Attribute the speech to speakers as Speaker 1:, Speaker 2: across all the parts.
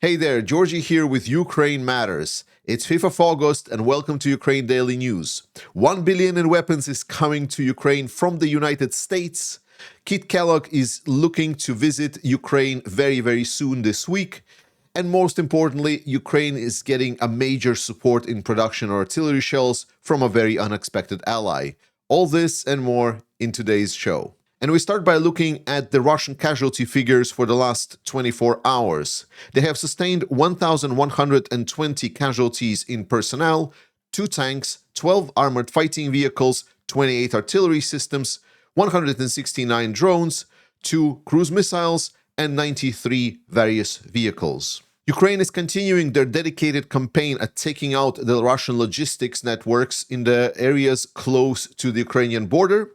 Speaker 1: Hey there, Georgie here with Ukraine Matters. It's 5th of August and welcome to Ukraine Daily News. 1 billion in weapons is coming to Ukraine from the United States. Kit Kellogg is looking to visit Ukraine very soon this week. And most importantly, Ukraine is getting a major support in production of artillery shells from a very unexpected ally. All this and more in today's show. And we start by looking at the Russian casualty figures for the last 24 hours. They have sustained 1,120 casualties in personnel, 2 tanks, 12 armored fighting vehicles, 28 artillery systems, 169 drones, 2 cruise missiles, and 93 various vehicles. Ukraine is continuing their dedicated campaign at taking out the Russian logistics networks in the areas close to the Ukrainian border.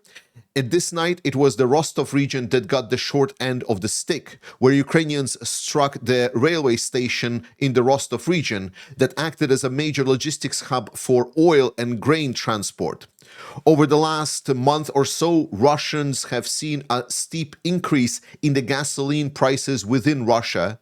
Speaker 1: And this night, it was the Rostov region that got the short end of the stick, where Ukrainians struck the railway station in the Rostov region that acted as a major logistics hub for oil and grain transport. Over the last month or so, Russians have seen a steep increase in the gasoline prices within Russia.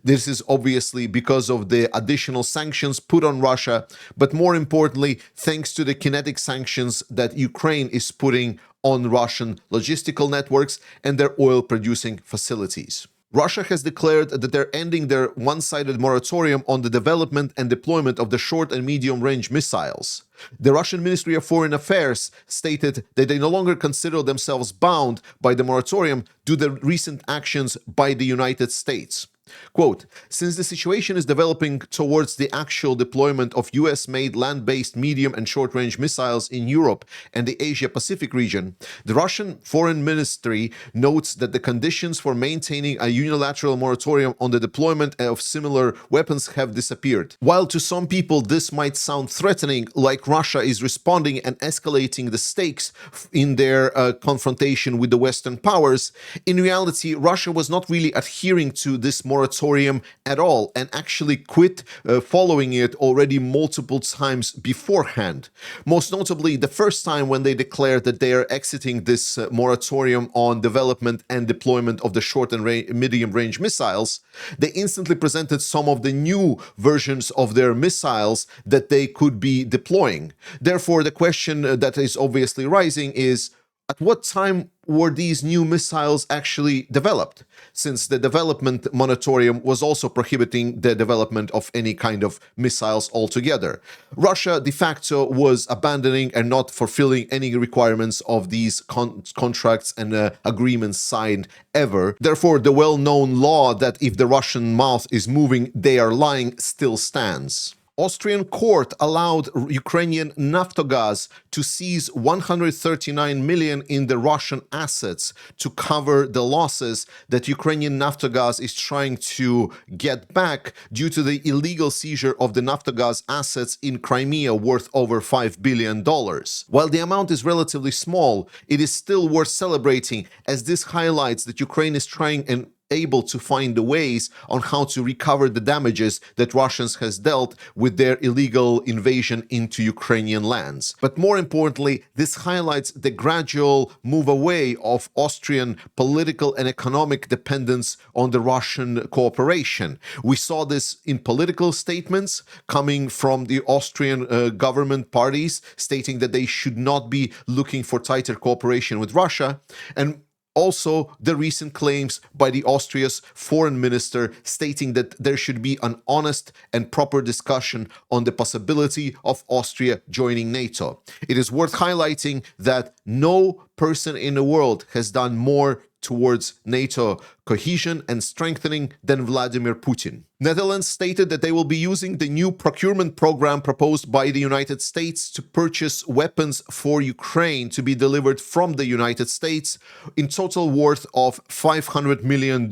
Speaker 1: This is obviously because of the additional sanctions put on Russia, but more importantly, thanks to the kinetic sanctions that Ukraine is putting on Russian logistical networks and their oil-producing facilities. Russia has declared that they're ending their one-sided moratorium on the development and deployment of the short and medium-range missiles. The Russian Ministry of Foreign Affairs stated that they no longer consider themselves bound by the moratorium due to the recent actions by the United States. Quote, since the situation is developing towards the actual deployment of US-made land-based medium and short-range missiles in Europe and the Asia-Pacific region, the Russian Foreign Ministry notes that the conditions for maintaining a unilateral moratorium on the deployment of similar weapons have disappeared. While to some people this might sound threatening, like Russia is responding and escalating the stakes in their confrontation with the Western powers, in reality, Russia was not really adhering to this moratorium at all and actually quit following it already multiple times beforehand. Most notably, the first time when they declared that they are exiting this moratorium on development and deployment of the short and medium-range missiles, they instantly presented some of the new versions of their missiles that they could be deploying. Therefore, the question that is obviously rising is, at what time were these new missiles actually developed? Since the development moratorium was also prohibiting the development of any kind of missiles altogether. Russia de facto was abandoning and not fulfilling any requirements of these contracts and agreements signed ever. Therefore, the well-known law that if the Russian mouth is moving, they are lying still stands. Austrian court allowed Ukrainian Naftogaz to seize 139 million in the Russian assets to cover the losses that Ukrainian Naftogaz is trying to get back due to the illegal seizure of the Naftogaz assets in Crimea worth over $5 billion. While the amount is relatively small, it is still worth celebrating, as this highlights that Ukraine is trying and able to find the ways on how to recover the damages that Russians has dealt with their illegal invasion into Ukrainian lands. But more importantly, this highlights the gradual move away of Austrian political and economic dependence on the Russian cooperation. We saw this in political statements coming from the Austrian government parties stating that they should not be looking for tighter cooperation with Russia, and also the recent claims by the Austria's foreign minister stating that there should be an honest and proper discussion on the possibility of Austria joining NATO. It is worth highlighting that no person in the world has done more towards NATO cohesion and strengthening than Vladimir Putin. Netherlands stated that they will be using the new procurement program proposed by the United States to purchase weapons for Ukraine to be delivered from the United States in total worth of $500 million.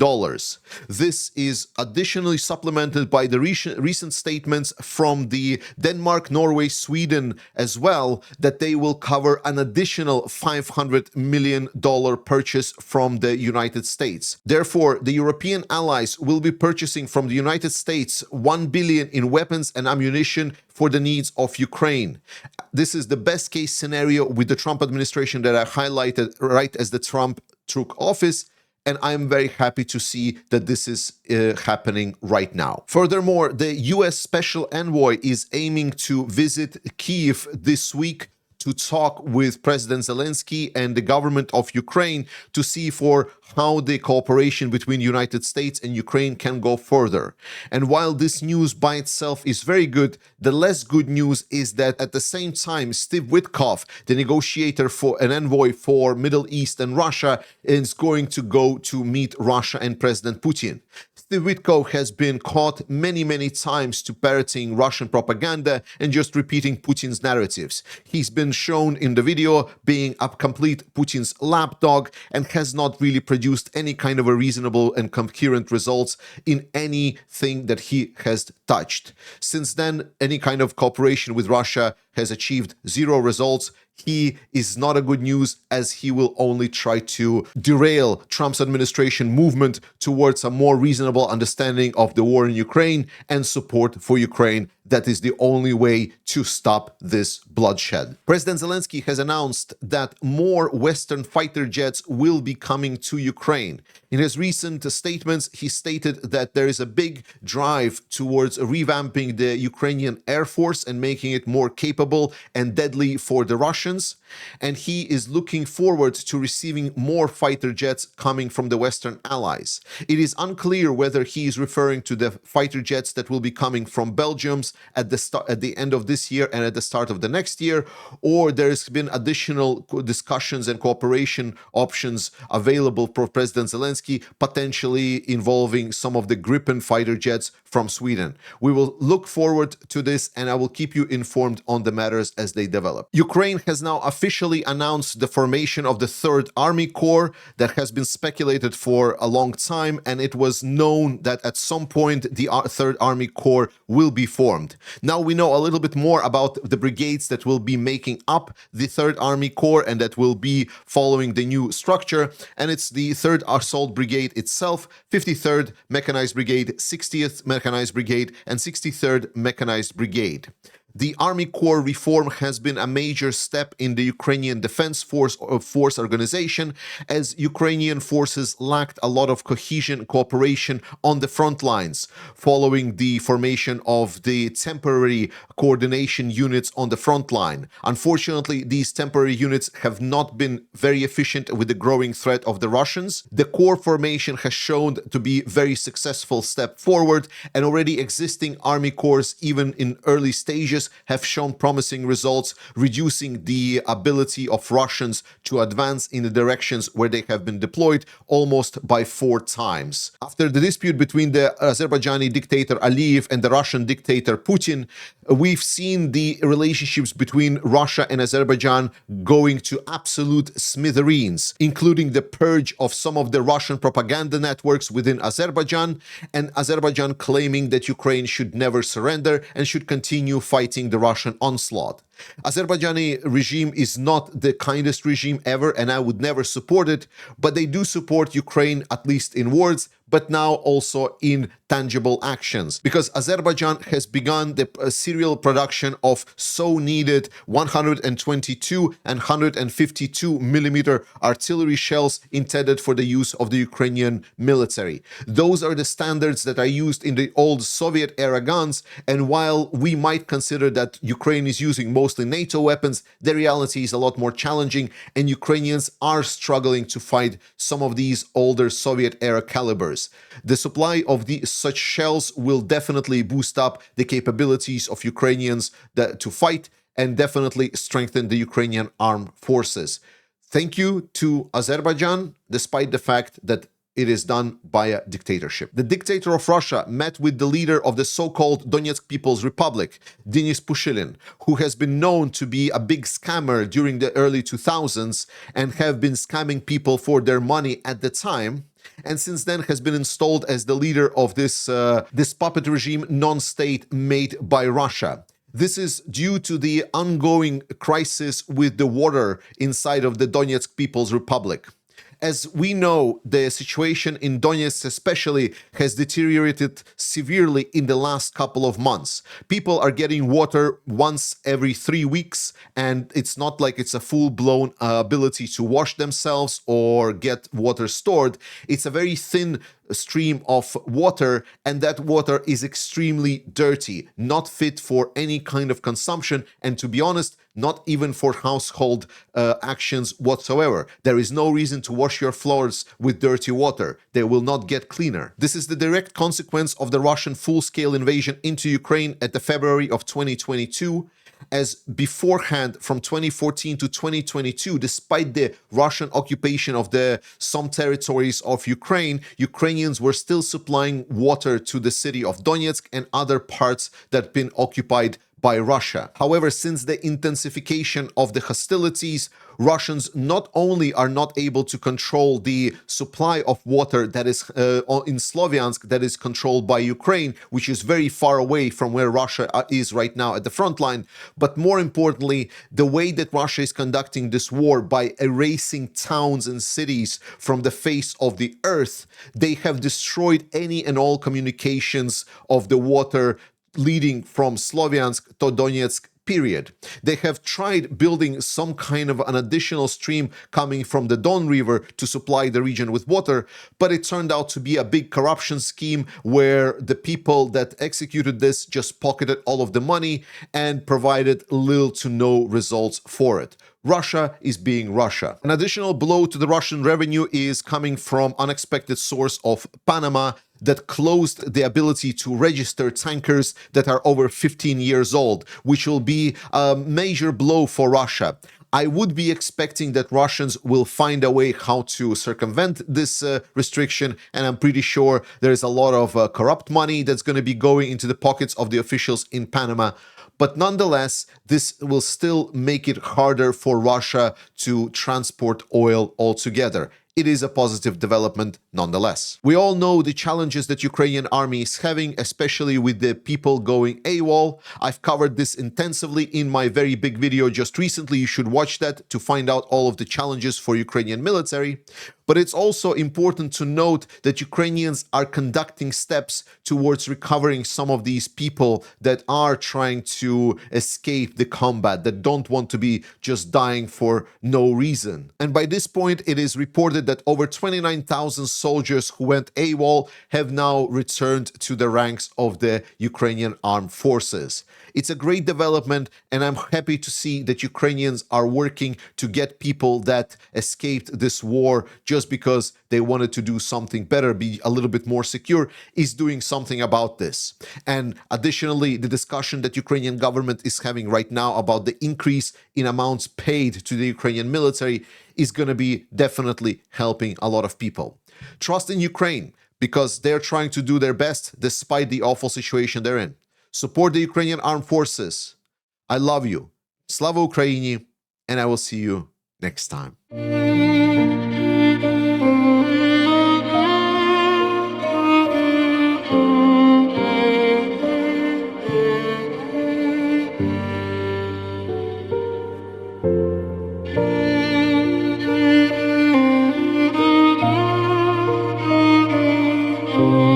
Speaker 1: This is additionally supplemented by the recent statements from the Denmark, Norway, Sweden as well, that they will cover an additional $500 million purchase from the United States. Therefore, the European allies will be purchasing from the United States $1 billion in weapons and ammunition for the needs of Ukraine. This is the best case scenario with the Trump administration that I highlighted right as the Trump took office. and I'm very happy to see that this is happening right now. Furthermore, the US Special Envoy is aiming to visit Kyiv this week to talk with President Zelensky and the government of Ukraine to see for how the cooperation between United States and Ukraine can go further. And while this news by itself is very good, the less good news is that at the same time, Steve Witkoff, the negotiator for an envoy for Middle East and Russia, is going to go to meet Russia and President Putin. Steve Witkoff has been caught many times to parroting Russian propaganda and just repeating Putin's narratives. He's been shown in the video being a complete Putin's lapdog and has not really produced any kind of a reasonable and coherent results in anything that he has touched. Since then, any kind of cooperation with Russia has achieved zero results. He is not a good news, as he will only try to derail Trump's administration movement towards a more reasonable understanding of the war in Ukraine and support for Ukraine. That is the only way to stop this bloodshed. President Zelensky has announced that more Western fighter jets will be coming to Ukraine. In his recent statements, he stated that there is a big drive towards revamping the Ukrainian Air Force and making it more capable and deadly for the Russians. And he is looking forward to receiving more fighter jets coming from the Western allies. It is unclear whether he is referring to the fighter jets that will be coming from Belgium at the end of this year and at the start of the next year, or there's been additional discussions and cooperation options available for President Zelensky, potentially involving some of the Gripen fighter jets from Sweden. We will look forward to this, and I will keep you informed on the matters as they develop. Ukraine has now officially announced the formation of the Third Army Corps that has been speculated for a long time, and it was known that at some point the Third Army Corps will be formed. Now we know a little bit more about the brigades that will be making up the Third Army Corps and that will be following the new structure, and it's the 3rd Assault Brigade itself, 53rd Mechanized Brigade, 60th Mechanized Brigade, and 63rd Mechanized Brigade. The Army Corps reform has been a major step in the Ukrainian Defense Force organization, as Ukrainian forces lacked a lot of cohesion and cooperation on the front lines, following the formation of the temporary coordination units on the front line. Unfortunately, these temporary units have not been very efficient with the growing threat of the Russians. The Corps formation has shown to be a very successful step forward, and already existing Army Corps, even in early stages, have shown promising results, reducing the ability of Russians to advance in the directions where they have been deployed almost by 4 times. After the dispute between the Azerbaijani dictator Aliyev and the Russian dictator Putin, we've seen the relationships between Russia and Azerbaijan going to absolute smithereens, including the purge of some of the Russian propaganda networks within Azerbaijan, and Azerbaijan claiming that Ukraine should never surrender and should continue fighting the Russian onslaught. Azerbaijani regime is not the kindest regime ever, and I would never support it, but they do support Ukraine, at least in words, but now also in tangible actions, because Azerbaijan has begun the serial production of so needed 122 and 152 millimeter artillery shells intended for the use of the Ukrainian military. Those are the standards that are used in the old Soviet era guns, and while we might consider that Ukraine is using mostly NATO weapons, the reality is a lot more challenging, and Ukrainians are struggling to fight some of these older Soviet era calibers. The supply of such shells will definitely boost up the capabilities of Ukrainians to fight and definitely strengthen the Ukrainian armed forces. Thank you to Azerbaijan, despite the fact that it is done by a dictatorship. The dictator of Russia met with the leader of the so-called Donetsk People's Republic, Putin Pushilin, who has been known to be a big scammer during the early 2000s and have been scamming people for their money at the time, and since then has been installed as the leader of this puppet regime, non-state made by Russia. This is due to the ongoing crisis with the water inside of the Donetsk People's Republic. As we know, the situation in Donetsk especially has deteriorated severely in the last couple of months. People are getting water once every 3 weeks, and it's not like it's a full-blown ability to wash themselves or get water stored. It's a very thin stream of water, and that water is extremely dirty, not fit for any kind of consumption, and to be honest, not even for household actions whatsoever. There is no reason to wash your floors with dirty water. They will not get cleaner. This is the direct consequence of the Russian full-scale invasion into Ukraine at the February of 2022. As beforehand, from 2014 to 2022, despite the Russian occupation of some territories of Ukraine, Ukrainians were still supplying water to the city of Donetsk and other parts that have been occupied by Russia. However, since the intensification of the hostilities, Russians not only are not able to control the supply of water that is in Sloviansk, that is controlled by Ukraine, which is very far away from where Russia is right now at the front line, but more importantly, the way that Russia is conducting this war by erasing towns and cities from the face of the earth, they have destroyed any and all communications of the water leading from Sloviansk to Donetsk, period. They have tried building some kind of an additional stream coming from the Don River to supply the region with water, but it turned out to be a big corruption scheme where the people that executed this just pocketed all of the money and provided little to no results for it. Russia is being Russia. An additional blow to the Russian revenue is coming from unexpected source of Panama that closed the ability to register tankers that are over 15 years old, which will be a major blow for Russia. I would be expecting that Russians will find a way how to circumvent this restriction, and I'm pretty sure there is a lot of corrupt money that's going to be going into the pockets of the officials in Panama. But nonetheless, this will still make it harder for Russia to transport oil altogether. It is a positive development nonetheless. We all know the challenges that Ukrainian army is having, especially with the people going AWOL. I've covered this intensively in my very big video just recently. You should watch that to find out all of the challenges for Ukrainian military. But it's also important to note that Ukrainians are conducting steps towards recovering some of these people that are trying to escape the combat, that don't want to be just dying for no reason. And by this point, it is reported that over 29,000 soldiers who went AWOL have now returned to the ranks of the Ukrainian armed forces. It's a great development, and I'm happy to see that Ukrainians are working to get people that escaped this war just because they wanted to do something better, be a little bit more secure, is doing something about this. And additionally, the discussion that Ukrainian government is having right now about the increase in amounts paid to the Ukrainian military is going to be definitely helping a lot of people. Trust in Ukraine, because they're trying to do their best despite the awful situation they're in. Support the Ukrainian armed forces. I love you. Slava Ukraini, and I will see you next time.
Speaker 2: Oh